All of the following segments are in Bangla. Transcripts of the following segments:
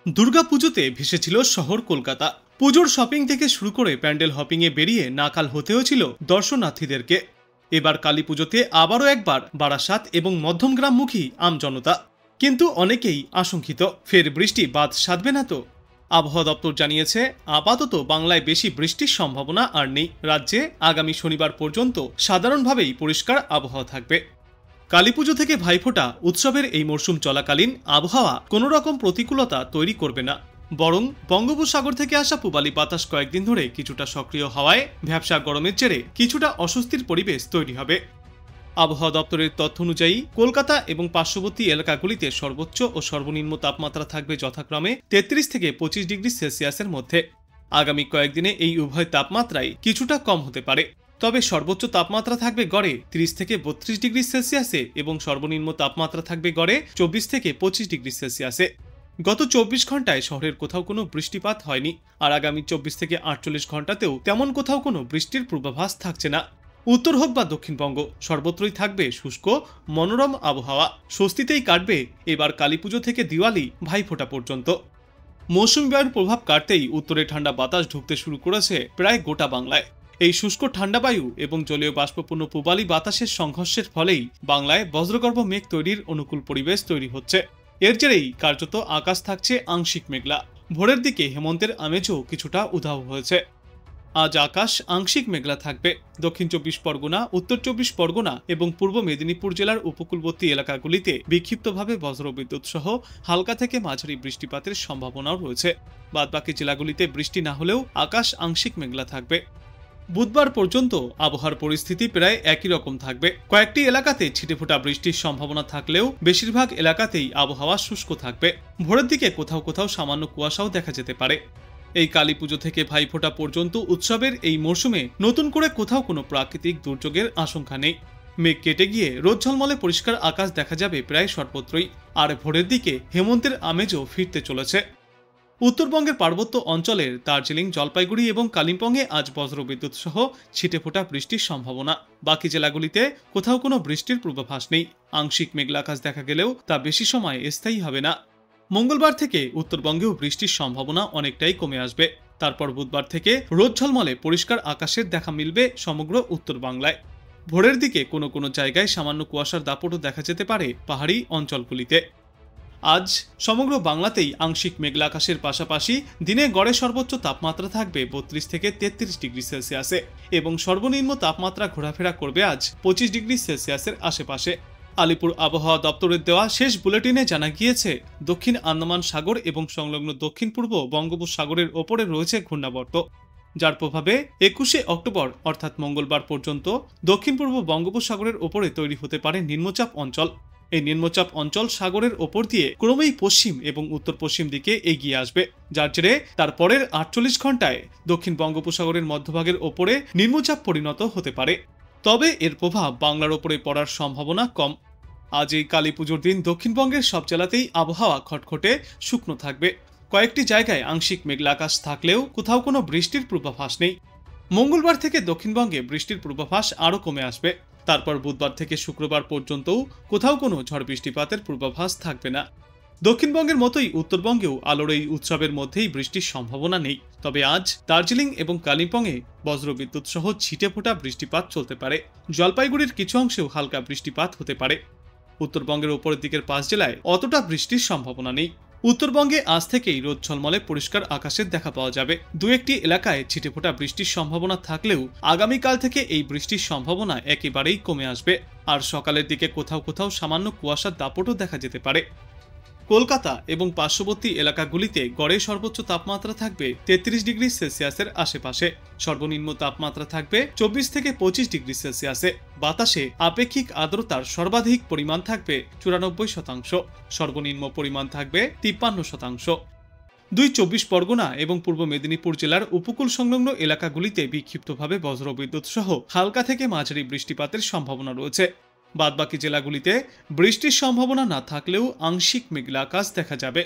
দুর্গাপুজোতে ভেসেছিল শহর কলকাতা। পুজোর শপিং থেকে শুরু করে প্যান্ডেল হপিংয়ে বেরিয়ে নাকাল হতে হয়েছিল দর্শনার্থীদেরকে। এবার কালী পুজোতে আবারও একবার বারাসাত এবং মধ্যমগ্রামমুখী আমজনতা। কিন্তু অনেকেই আশঙ্কিত, ফের বৃষ্টি বাদ সাধবে না তো। আবহাওয়া দপ্তর জানিয়েছে, আপাতত বাংলায় বেশি বৃষ্টির সম্ভাবনা আর নেই। রাজ্যে আগামী শনিবার পর্যন্ত সাধারণভাবেই পরিষ্কার আবহাওয়া থাকবে। কালীপুজো থেকে ভাইফোঁটা উৎসবের এই মরশুম চলাকালীন আবহাওয়া কোনো রকম প্রতিকূলতা তৈরি করবে না, বরং বঙ্গোপসাগর থেকে আসা পূবালি বাতাস কয়েকদিন ধরে কিছুটা সক্রিয় হওয়ায় ভ্যাপসা গরমের জেরে কিছুটা অস্বস্তির পরিবেশ তৈরি হবে। আবহাওয়া দপ্তরের তথ্য অনুযায়ী কলকাতা এবং পার্শ্ববর্তী এলাকাগুলিতে সর্বোচ্চ ও সর্বনিম্ন তাপমাত্রা থাকবে যথাক্রমে 33 থেকে 25 ডিগ্রি সেলসিয়াসের মধ্যে। আগামী কয়েকদিনে এই উভয় তাপমাত্রায় কিছুটা কম হতে পারে, তবে সর্বোচ্চ তাপমাত্রা থাকবে গড়ে 30 থেকে 32 ডিগ্রি সেলসিয়াসে এবং সর্বনিম্ন তাপমাত্রা থাকবে গড়ে 24 থেকে 25 ডিগ্রি সেলসিয়াসে। গত 24 ঘন্টায় শহরের কোথাও কোনো বৃষ্টিপাত হয়নি, আর আগামী 24 থেকে 48 ঘন্টাতেও তেমন কোথাও কোনো বৃষ্টির পূর্বাভাস থাকছে না। উত্তর হোক বা দক্ষিণবঙ্গ, সর্বত্রই থাকবে শুষ্ক মনোরম আবহাওয়া। স্বস্তিতেই কাটবে এবার কালীপুজো থেকে দিওয়ালি ভাইফোঁটা পর্যন্ত। মৌসুমী বায়ুর প্রভাব কাটতেই উত্তরে ঠান্ডা বাতাস ঢুকতে শুরু করেছে প্রায় গোটা বাংলায়। এই শুষ্ক ঠান্ডা বায়ু এবং জলীয় বাষ্পপূর্ণ পূবালি বাতাসের সংঘর্ষের ফলেই বাংলায় বজ্রগর্ভ মেঘ তৈরির অনুকূল পরিবেশ তৈরি হচ্ছে। এর জেরেই কার্যত আকাশ থাকছে আংশিক মেঘলা। ভোরের দিকে হেমন্তের আমেজও কিছুটা উধাও হয়েছে। আজ আকাশ আংশিক মেঘলা থাকবে। দক্ষিণ 24 পরগনা, উত্তর 24 পরগনা এবং পূর্ব মেদিনীপুর জেলার উপকূলবর্তী এলাকাগুলিতে বিক্ষিপ্তভাবে বজ্রবিদ্যুৎ সহ হালকা থেকে মাঝারি বৃষ্টিপাতের সম্ভাবনাও রয়েছে। বাদবাকি জেলাগুলিতে বৃষ্টি না হলেও আকাশ আংশিক মেঘলা থাকবে। বুধবার পর্যন্ত আবহাওয়ার পরিস্থিতি প্রায় একই রকম থাকবে। কয়েকটি এলাকাতে ছিটেফোঁটা বৃষ্টির সম্ভাবনা থাকলেও বেশিরভাগ এলাকাতেই আবহাওয়া শুষ্ক থাকবে। ভোরের দিকে কোথাও কোথাও সামান্য কুয়াশাও দেখা যেতে পারে। এই কালী পুজো থেকে ভাইফোঁটা পর্যন্ত উৎসবের এই মরশুমে নতুন করে কোথাও কোনো প্রাকৃতিক দুর্যোগের আশঙ্কা নেই। মেঘ কেটে গিয়ে রোদ ঝলমলে পরিষ্কার আকাশ দেখা যাবে প্রায় সর্বত্রই, আর ভোরের দিকে হেমন্তের আমেজও ফিরতে চলেছে। উত্তরবঙ্গের পার্বত্য অঞ্চলের দার্জিলিং, জলপাইগুড়ি এবং কালিম্পংয়ে আজ বজ্রবিদ্যুৎ সহ ছিটেফোঁটা বৃষ্টির সম্ভাবনা। বাকি জেলাগুলিতে কোথাও কোনো বৃষ্টির পূর্বাভাস নেই। আংশিক মেঘলা আকাশ দেখা গেলেও তা বেশি সময় স্থায়ী হবে না। মঙ্গলবার থেকে উত্তরবঙ্গেও বৃষ্টির সম্ভাবনা অনেকটাই কমে আসবে। তারপর বুধবার থেকে রোদ ঝলমলে পরিষ্কার আকাশের দেখা মিলবে সমগ্র উত্তর বাংলায়। ভোরের দিকে কোনো কোনো জায়গায় সামান্য কুয়াশার দাপটও দেখা যেতে পারে পাহাড়ি অঞ্চলগুলিতে। আজ সমগ্র বাংলাতেই আংশিক মেঘলা আকাশের পাশাপাশি দিনে গড়ে সর্বোচ্চ তাপমাত্রা থাকবে 32 থেকে 33 ডিগ্রি সেলসিয়াসে এবং সর্বনিম্ন তাপমাত্রা ঘোরাফেরা করবে আজ 25 ডিগ্রি সেলসিয়াসের আশেপাশে। আলিপুর আবহাওয়া দপ্তরের দেওয়া শেষ বুলেটিনে জানা গিয়েছে, দক্ষিণ আন্দামান সাগর এবং সংলগ্ন দক্ষিণ পূর্ব বঙ্গোপসাগরের ওপরে রয়েছে ঘূর্ণাবর্ত, যার প্রভাবে 21শে অক্টোবর অর্থাৎ মঙ্গলবার পর্যন্ত দক্ষিণ পূর্ব বঙ্গোপসাগরের ওপরে তৈরি হতে পারে নিম্নচাপ অঞ্চল। এই নিম্নচাপ অঞ্চল সাগরের ওপর দিয়ে ক্রমেই পশ্চিম এবং উত্তর পশ্চিম দিকে এগিয়ে আসবে, যার জেরে তার পরের 48 ঘন্টায় দক্ষিণ বঙ্গোপসাগরের মধ্যভাগের ওপরে নিম্নচাপ পরিণত হতে পারে। তবে এর প্রভাব বাংলার ওপরে পড়ার সম্ভাবনা কম। আজ এই কালী পুজোর দিন দক্ষিণবঙ্গের সব জেলাতেই আবহাওয়া খটখটে শুকনো থাকবে। কয়েকটি জায়গায় আংশিক মেঘলা আকাশ থাকলেও কোথাও কোনো বৃষ্টির পূর্বাভাস নেই। মঙ্গলবার থেকে দক্ষিণবঙ্গে বৃষ্টির পূর্বাভাস আরও কমে আসবে। তারপর বুধবার থেকে শুক্রবার পর্যন্তও কোথাও কোনো ঝড় বৃষ্টিপাতের পূর্বাভাস থাকবে না। দক্ষিণবঙ্গের মতোই উত্তরবঙ্গেও আলোর এই উৎসবের মধ্যেই বৃষ্টির সম্ভাবনা নেই। তবে আজ দার্জিলিং এবং কালিম্পংয়ে বজ্রবিদ্যুৎ সহ ছিটেফোঁটা বৃষ্টিপাত চলতে পারে। জলপাইগুড়ির কিছু অংশেও হালকা বৃষ্টিপাত হতে পারে। উত্তরবঙ্গের উপরের দিকের 5 জেলায় অতটা বৃষ্টির সম্ভাবনা নেই। উত্তরবঙ্গে আজ থেকেই রোদ ঝলমলে পরিষ্কার আকাশের দেখা পাওয়া যাবে। দু একটি এলাকায় ছিটেফোঁটা বৃষ্টির সম্ভাবনা থাকলেও আগামীকাল থেকে এই বৃষ্টির সম্ভাবনা একেবারেই কমে আসবে, আর সকালের দিকে কোথাও কোথাও সামান্য কুয়াশার দাপটও দেখা যেতে পারে। কলকাতা এবং পার্শ্ববর্তী এলাকাগুলিতে গড়ে সর্বোচ্চ তাপমাত্রা থাকবে 33 ডিগ্রি সেলসিয়াসের আশেপাশে। সর্বনিম্ন তাপমাত্রা থাকবে 24 থেকে 25 ডিগ্রি সেলসিয়াসে। বাতাসে আপেক্ষিক আর্দ্রতার সর্বাধিক পরিমাণ থাকবে 94%, সর্বনিম্ন পরিমাণ থাকবে 53%। 24 পরগনা এবং পূর্ব মেদিনীপুর জেলার উপকূল সংলগ্ন এলাকাগুলিতে বিক্ষিপ্তভাবে বজ্রবিদ্যুৎ সহ হালকা থেকে মাঝারি বৃষ্টিপাতের সম্ভাবনা রয়েছে। বাদবাকি জেলাগুলিতে বৃষ্টির সম্ভাবনা না থাকলেও আংশিক মেঘলা আকাশ দেখা যাবে।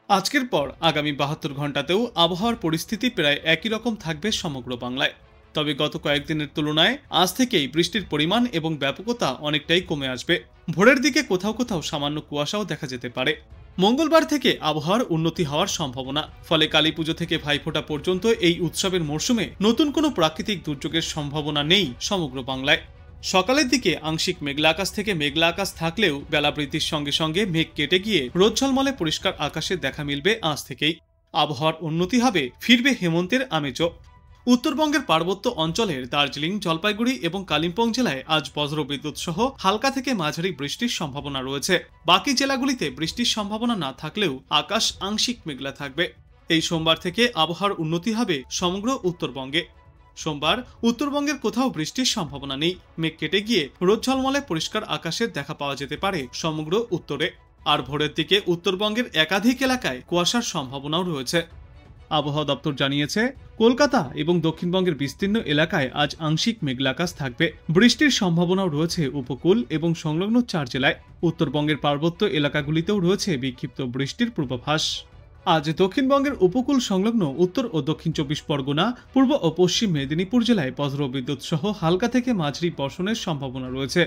আজকের পর আগামী 72 ঘন্টাতেও আবহাওয়ার পরিস্থিতি প্রায় একই রকম থাকবে সমগ্র বাংলায়। তবে গত কয়েকদিনের তুলনায় আজ থেকেই বৃষ্টির পরিমাণ এবং ব্যাপকতা অনেকটাই কমে আসবে। ভোরের দিকে কোথাও কোথাও সামান্য কুয়াশাও দেখা যেতে পারে। মঙ্গলবার থেকে আবহাওয়ার উন্নতি হওয়ার সম্ভাবনা, ফলে কালীপুজো থেকে ভাইফোঁটা পর্যন্ত এই উৎসবের মরশুমে নতুন কোনো প্রাকৃতিক দুর্যোগের সম্ভাবনা নেই সমগ্র বাংলায়। সকালের দিকে আংশিক মেঘলা আকাশ থেকে মেঘলা আকাশ থাকলেও বেলা বৃদ্ধির সঙ্গে সঙ্গে মেঘ কেটে গিয়ে রোদ ঝলমলে পরিষ্কার আকাশের দেখা মিলবে আজ থেকেই। আবহাওয়ার উন্নতি হবে, ফিরবে হেমন্তের আমেজও। উত্তরবঙ্গের পার্বত্য অঞ্চলের দার্জিলিং, জলপাইগুড়ি এবং কালিম্পং জেলায় আজ বজ্রবিদ্যুৎ সহ হালকা থেকে মাঝারি বৃষ্টির সম্ভাবনা রয়েছে। বাকি জেলাগুলিতে বৃষ্টির সম্ভাবনা না থাকলেও আকাশ আংশিক মেঘলা থাকবে। এই সোমবার থেকে আবহাওয়ার উন্নতি হবে সমগ্র উত্তরবঙ্গে। সোমবার উত্তরবঙ্গের কোথাও বৃষ্টির সম্ভাবনা নেই। মেঘ কেটে গিয়ে রোদ ঝলমলে পরিষ্কার আকাশের দেখা পাওয়া যেতে পারে সমগ্র উত্তরে। আর ভোরের দিকে উত্তরবঙ্গের একাধিক এলাকায় কুয়াশার সম্ভাবনাও রয়েছে। আবহাওয়া দপ্তর জানিয়েছে, কলকাতা এবং দক্ষিণবঙ্গের বিস্তীর্ণ এলাকায় আজ আংশিক মেঘলা আকাশ থাকবে। বৃষ্টির সম্ভাবনাও রয়েছে উপকূল এবং সংলগ্ন 4 জেলায়। উত্তরবঙ্গের পার্বত্য এলাকাগুলিতেও রয়েছে বিক্ষিপ্ত বৃষ্টির পূর্বাভাস। আজ দক্ষিণবঙ্গের উপকূল সংলগ্ন উত্তর ও দক্ষিণ 24 পরগনা, পূর্ব ও পশ্চিম মেদিনীপুর জেলায় বজ্রবিদ্যুৎ সহ হালকা থেকে মাঝারি বর্ষণের সম্ভাবনা রয়েছে।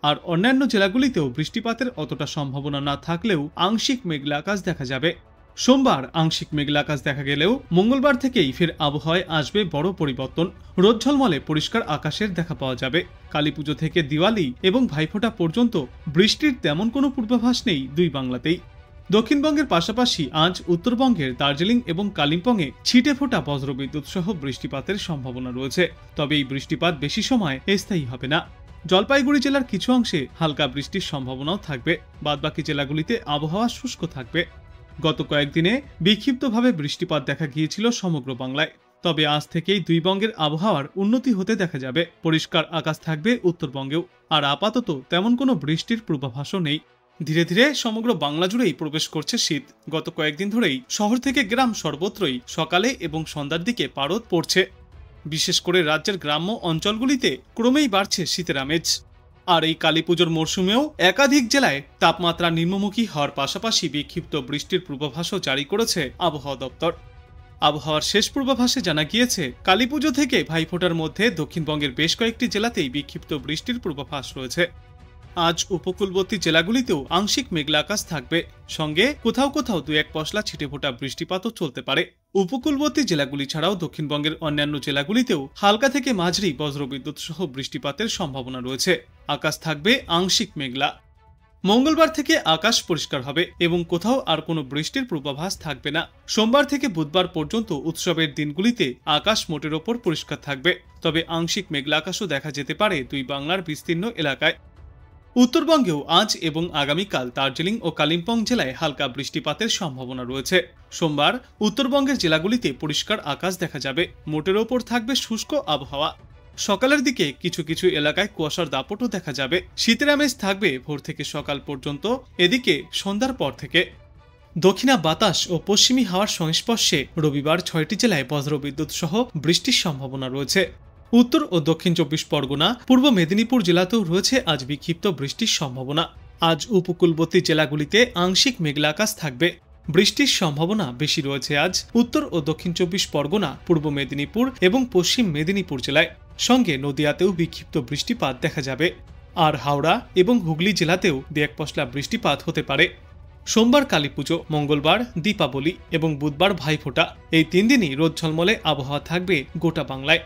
আর অন্যান্য জেলাগুলিতেও বৃষ্টিপাতের অতটা সম্ভাবনা না থাকলেও আংশিক মেঘলা আকাশ দেখা যাবে। সোমবার আংশিক মেঘলা আকাশ দেখা গেলেও মঙ্গলবার থেকেই ফের আবহাওয়ায় আসবে বড় পরিবর্তন। রোদ ঝলমলে পরিষ্কার আকাশের দেখা পাওয়া যাবে। কালীপুজো থেকে দিওয়ালি এবং ভাইফোঁটা পর্যন্ত বৃষ্টির তেমন কোনো পূর্বাভাস নেই দুই বাংলাতেই। দক্ষিণবঙ্গের পাশাপাশি আজ উত্তরবঙ্গের দার্জিলিং এবং কালিম্পংয়ে ছিটে ফোটা বজ্রবিদ্যুৎ সহ বৃষ্টিপাতের সম্ভাবনা রয়েছে। তবে এই বৃষ্টিপাত বেশি সময় স্থায়ী হবে না। জলপাইগুড়ি জেলার কিছু অংশে হালকা বৃষ্টির সম্ভাবনাও থাকবে। বাদবাকি জেলাগুলিতে আবহাওয়া শুষ্ক থাকবে। গত কয়েকদিনে বিক্ষিপ্তভাবে বৃষ্টিপাত দেখা গিয়েছিল সমগ্র বাংলায়। তবে আজ থেকেই দুই বঙ্গের আবহাওয়ার উন্নতি হতে দেখা যাবে। পরিষ্কার আকাশ থাকবে উত্তরবঙ্গেও। আর আপাতত তেমন কোনো বৃষ্টির পূর্বাভাসও নেই। ধীরে ধীরে সমগ্র বাংলা জুড়েই প্রবেশ করছে শীত। গত কয়েকদিন ধরেই শহর থেকে গ্রাম সর্বত্রই সকালে এবং সন্ধ্যার দিকে পারদ পড়ছে। বিশেষ করে রাজ্যের গ্রাম্য অঞ্চলগুলিতে ক্রমেই বাড়ছে শীতের আমেজ। আর এই কালীপুজোর মরশুমেও একাধিক জেলায় তাপমাত্রা নিম্নমুখী হওয়ার পাশাপাশি বিক্ষিপ্ত বৃষ্টির পূর্বাভাসও জারি করেছে আবহাওয়া দপ্তর। আবহাওয়ার শেষ পূর্বাভাসে জানা গিয়েছে, কালীপুজো থেকে ভাইফোঁটার মধ্যে দক্ষিণবঙ্গের বেশ কয়েকটি জেলাতেই বিক্ষিপ্ত বৃষ্টির পূর্বাভাস রয়েছে। আজ উপকূলবর্তী জেলাগুলিতেও আংশিক মেঘলা আকাশ থাকবে। সঙ্গে কোথাও কোথাও 2-1 পশলা ছিটেফোঁটা বৃষ্টিপাতও চলতে পারে। উপকূলবর্তী জেলাগুলি ছাড়াও দক্ষিণবঙ্গের অন্যান্য জেলাগুলিতেও হালকা থেকে মাঝারি বজ্রবিদ্যুৎ সহ বৃষ্টিপাতের সম্ভাবনা রয়েছে। আকাশ থাকবে আংশিক মেঘলা। মঙ্গলবার থেকে আকাশ পরিষ্কার হবে এবং কোথাও আর কোনো বৃষ্টির পূর্বাভাস থাকবে না। সোমবার থেকে বুধবার পর্যন্ত উৎসবের দিনগুলিতে আকাশ মোটের ওপর পরিষ্কার থাকবে। তবে আংশিক মেঘলা আকাশও দেখা যেতে পারে দুই বাংলার বিস্তীর্ণ এলাকায়। উত্তরবঙ্গেও আজ এবং আগামীকাল দার্জিলিং ও কালিম্পং জেলায় হালকা বৃষ্টিপাতের সম্ভাবনা রয়েছে। সোমবার উত্তরবঙ্গের জেলাগুলিতে পরিষ্কার আকাশ দেখা যাবে। মোটের ওপর থাকবে শুষ্ক আবহাওয়া। সকালের দিকে কিছু কিছু এলাকায় কুয়াশার দাপটও দেখা যাবে। শীতের আমেজ থাকবে ভোর থেকে সকাল পর্যন্ত। এদিকে সন্ধ্যার পর থেকে দক্ষিণা বাতাস ও পশ্চিমী হাওয়ার সংস্পর্শে রবিবার 6টি জেলায় বজ্রবিদ্যুৎ সহ বৃষ্টির সম্ভাবনা রয়েছে। উত্তর ও দক্ষিণ 24 পরগনা, পূর্ব মেদিনীপুর জেলাতেও রয়েছে আজ বিক্ষিপ্ত বৃষ্টির সম্ভাবনা। আজ উপকূলবর্তী জেলাগুলিতে আংশিক মেঘলা আকাশ থাকবে। বৃষ্টির সম্ভাবনা বেশি রয়েছে আজ উত্তর ও দক্ষিণ 24 পরগনা, পূর্ব মেদিনীপুর এবং পশ্চিম মেদিনীপুর জেলায়। সঙ্গে নদিয়াতেও বিক্ষিপ্ত বৃষ্টিপাত দেখা যাবে। আর হাওড়া এবং হুগলি জেলাতেও 2-1 পশলা বৃষ্টিপাত হতে পারে। সোমবার কালীপুজো, মঙ্গলবার দীপাবলি এবং বুধবার ভাইফোঁটা, এই 3 দিনই রোদ ঝলমলে আবহাওয়া থাকবে গোটা বাংলায়।